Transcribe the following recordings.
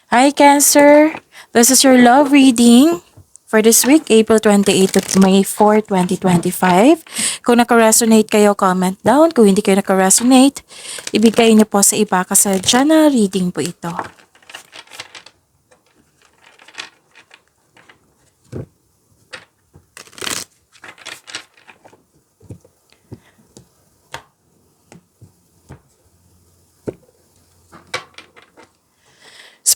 Hi, Cancer. This is your love reading for this week, April 28 to May 4, 2025. Kung naka-resonate kayo, comment down. Kung hindi kayo naka-resonate, ibigay niyo po sa iba kasi channel reading po ito.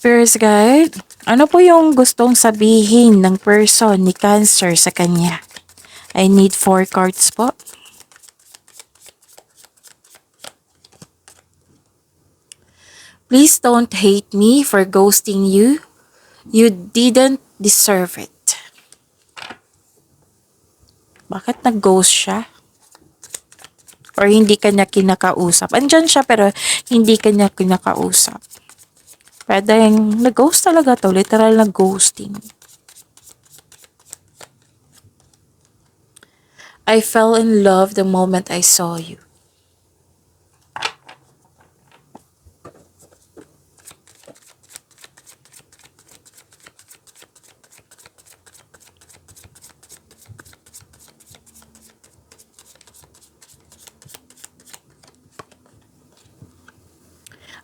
Spirits Guide, ano po yung gustong sabihin ng person ni Cancer sa kanya? I need 4 cards po. Please don't hate me for ghosting you. You didn't deserve it. Bakit nag-ghost siya? Or hindi kanya kinakausap? Andyan siya pero hindi kanya kinakausap. Pwedeng nag-ghost talaga to. Literal na ghosting. I fell in love the moment I saw you.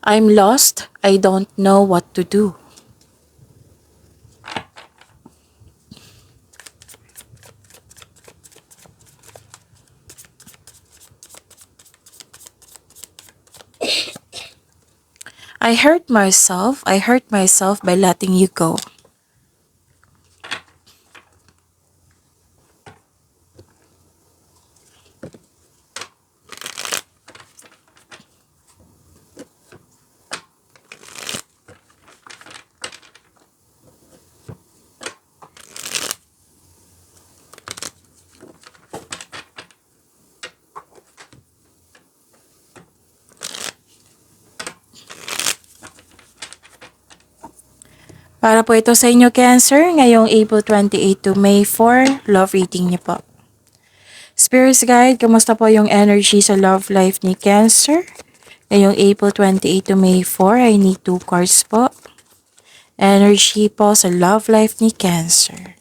I'm lost. I don't know what to do. I hurt myself. I hurt myself by letting you go. Para po ito sa inyo, Cancer, ngayong April 28 to May 4, love reading niyo po. Spirits Guide, kamusta po yung energy sa love life ni Cancer? Ngayong April 28 to May 4, I need 2 cards po. Energy po sa love life ni Cancer.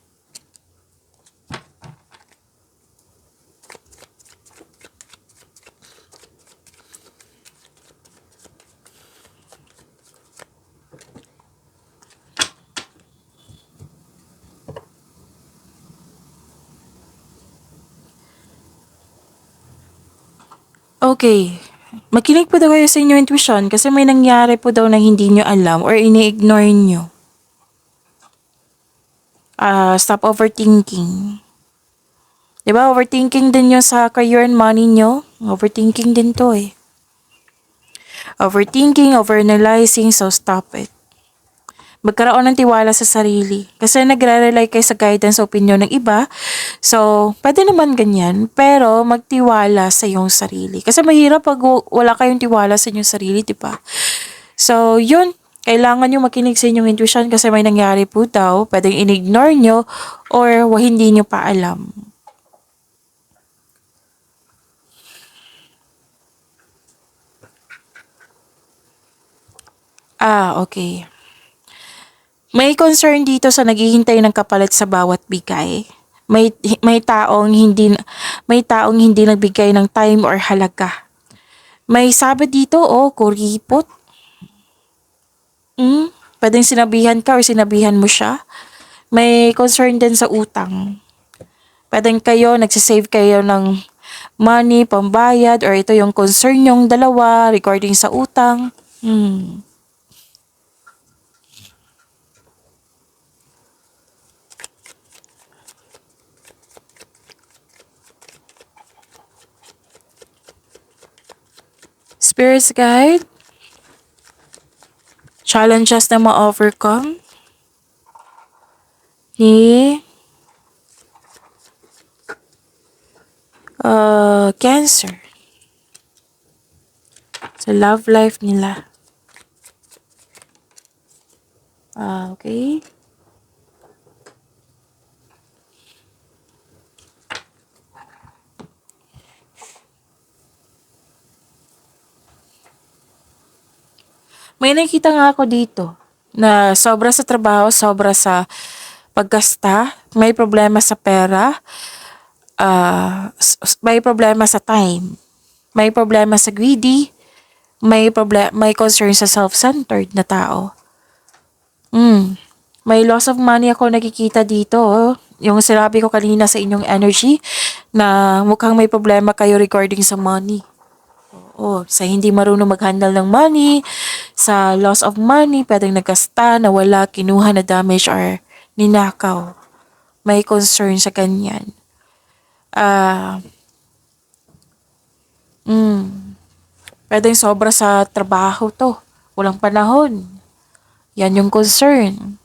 Okay. Makinig po daw kayo sa inyong intuition kasi may nangyari po daw na hindi nyo alam or ini-ignore nyo. Stop overthinking. Diba? Overthinking din nyo sa career and money nyo. Overthinking din to eh. Overthinking, overanalyzing, so stop it. Magkaroon ng tiwala sa sarili. Kasi nagre-rely kayo sa guidance o opinion ng iba. So, pwede naman ganyan. Pero, magtiwala sa iyong sarili. Kasi mahirap pag wala kayong tiwala sa inyong sarili, di ba? So, yun. Kailangan nyo makinig sa inyong intuition kasi may nangyari po daw. Pwedeng in-ignore nyo or hindi nyo pa alam. Okay. May concern dito sa naghihintay ng kapalit sa bawat bigay. May taong hindi nagbigay ng time or halaga. May sabi dito, kuripot. Pwedeng sinabihan ka or sinabihan mo siya. May concern din sa utang. Pwedeng nagsisave kayo ng money, pambayad, or ito yung concern yung dalawa regarding sa utang. Spirits Guide, challenges na ma-overcome ni Cancer sa love life nila. Okay. May nakita nga ako dito. na sobra sa trabaho, sobra sa paggasta, may problema sa pera, may problema sa time, may problema sa greedy, may concern sa self-centered na tao. May loss of money ako nakikita dito. Oh. Yung sinabi ko kanina sa inyong energy na mukhang may problema kayo regarding sa money. Oh, sa hindi marunong mag-handle ng money, sa loss of money, pwedeng nagkasta, nawala, kinuha na damage or ninakaw. May concern sa ganyan. Ah, pwedeng sobra sa trabaho to. Walang panahon. Yan yung concern.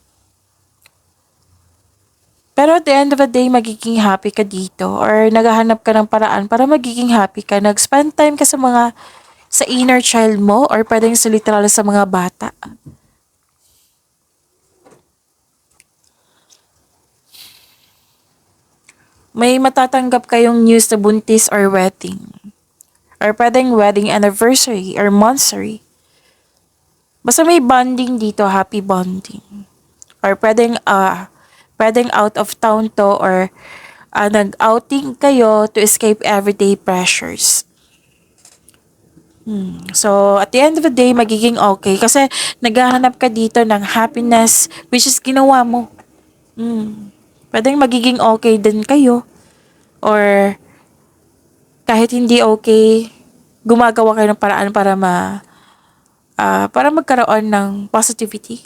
Pero at the end of the day, magiging happy ka dito or naghahanap ka ng paraan para magiging happy ka. Nag-spend time ka sa inner child mo or pwedeng sa literal sa mga bata. May matatanggap kayong news na buntis or wedding. Or pwedeng wedding anniversary or monthsary. Basta may bonding dito, happy bonding. Or pwedeng out of town to or nag-outing kayo to escape everyday pressures. So, at the end of the day, magiging okay. Kasi naghahanap ka dito ng happiness, which is ginawa mo. Pwedeng magiging okay din kayo. Or, kahit hindi okay, gumagawa kayo ng paraan para magkaroon ng positivity.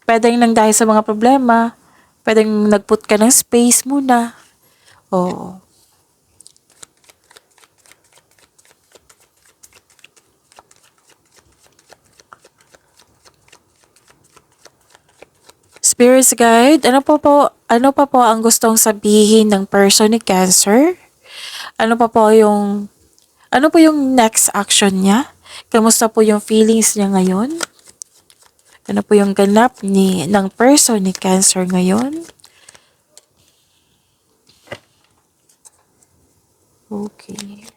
Pwedeng nang dahil sa mga problema, pwedeng nagput ka ng space muna. Oo. Spirits guide, ano pa po ang gustong sabihin ng person ni Cancer? Ano po yung next action niya? Kamusta po yung feelings niya ngayon? Ano po yung ganap ng person ni Cancer ngayon? Okay.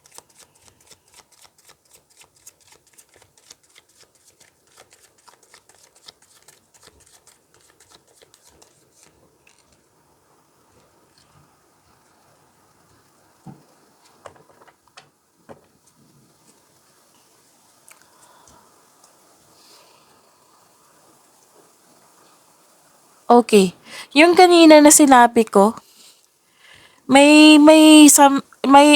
Okay. Yung kanina na sinabi ko, may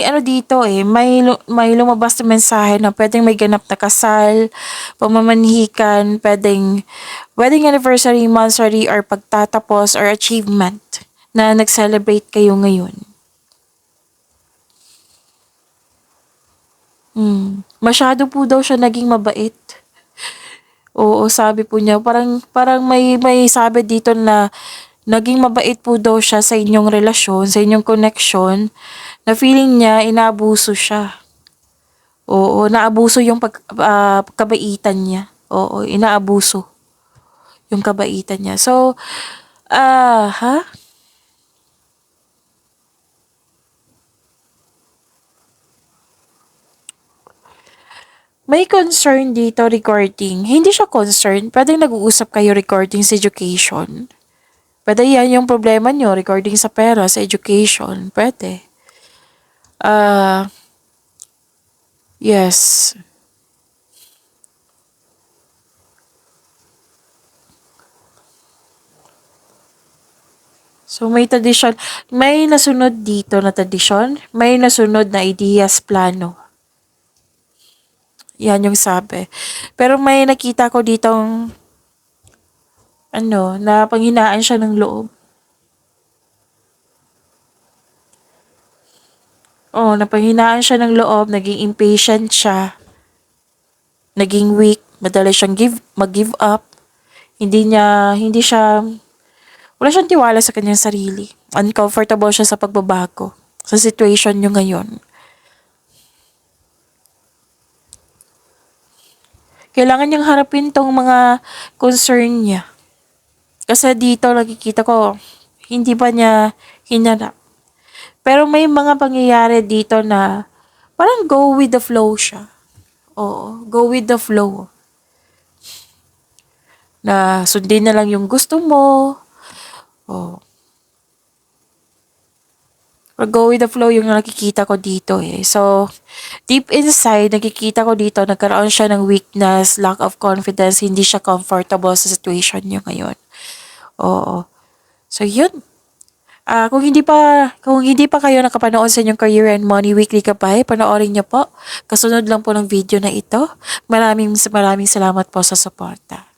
ano dito may lumabas na mensahe na pwedeng may ganap na kasal, pamamanhikan, pwedeng wedding anniversary, monthsary, or pagtatapos or achievement na nag-celebrate kayo ngayon. Masyado po daw siya naging mabait. Oo, sabi po niya, parang may sabi dito na naging mabait po daw siya sa inyong relasyon, sa inyong connection, na feeling niya inaabuso siya. Oo, naabuso yung kabaitan niya. Oo, inaabuso yung kabaitan niya. So, ha? May concern dito regarding, hindi siya concern, pwedeng nag-uusap kayo regarding sa education. Pwede yan yung problema nyo regarding sa pera, sa education. Pwede. Yes. So may nasunod dito na tradisyon, may nasunod na ideas, plano. Yan yung sabi. Pero may nakita ko ditong na panghinaan siya ng loob. Oh, napanghinaan siya ng loob, naging impatient siya, naging weak, madali siyang mag-give up. Hindi siya, wala siyang tiwala sa kanyang sarili. Uncomfortable siya sa pagbabago, sa situation niyo ngayon. Kailangan niyang harapin tong mga concern niya. Kasi dito nakikita ko, hindi pa niya hinarap. Pero may mga pangyayari dito na parang go with the flow siya. Oo, go with the flow. na sundin na lang yung gusto mo. Oh. Or go with the flow yung nakikita ko dito eh. So, deep inside, nakikita ko dito, nagkaroon siya ng weakness, lack of confidence, hindi siya comfortable sa situation niya ngayon. Oo. So, yun. Kung hindi pa kayo nakapanood sa inyong Career and Money Weekly Gabay, panoorin niyo po. Kasunod lang po ng video na ito. Maraming salamat po sa suporta.